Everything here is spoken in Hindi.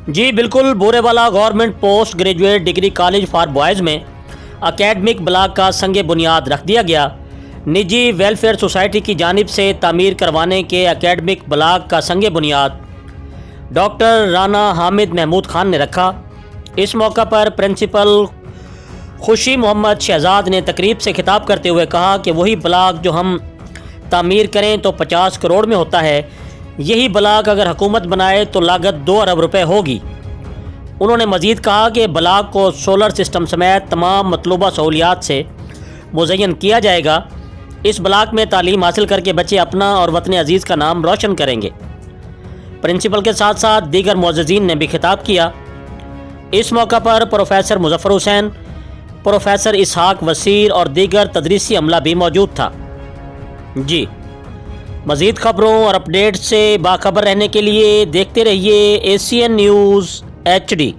जी बिल्कुल, Burewala government post graduate degree college for boys में अकेडमिक ब्लॉक का संग बुनियाद रख दिया गया। निजी वेलफेयर सोसाइटी की जानिब से तामीर करवाने के अकेडमिक ब्लॉक का संग बुनियाद डॉक्टर राना हामिद महमूद खान ने रखा। इस मौका पर प्रिंसिपल खुशी मोहम्मद शहजाद ने तकरीब से खिताब करते हुए कहा कि वही ब्लॉक जो हम तामीर करें तो 50 करोड़ में होता है, यही ब्लॉक अगर हुकूमत बनाए तो लागत 2 अरब रुपए होगी। उन्होंने मज़ीद कहा कि ब्लॉक को सोलर सिस्टम समेत तमाम मतलूबा सहूलियात से मुज़य्यन किया जाएगा। इस ब्लॉक में तालीम हासिल करके बच्चे अपना और वतन अजीज़ का नाम रोशन करेंगे। प्रिंसिपल के साथ साथ दीगर मुअज़्ज़िज़ीन ने भी खिताब किया। इस मौका पर प्रोफेसर मुज़फ़्फ़र हुसैन, प्रोफेसर इसहाक वसीर और दीगर तदरीसी अमला भी मौजूद था। जी, मज़ीद ख़बरों और अपडेट से बाखबर रहने के लिए देखते रहिए ACN न्यूज़ HD।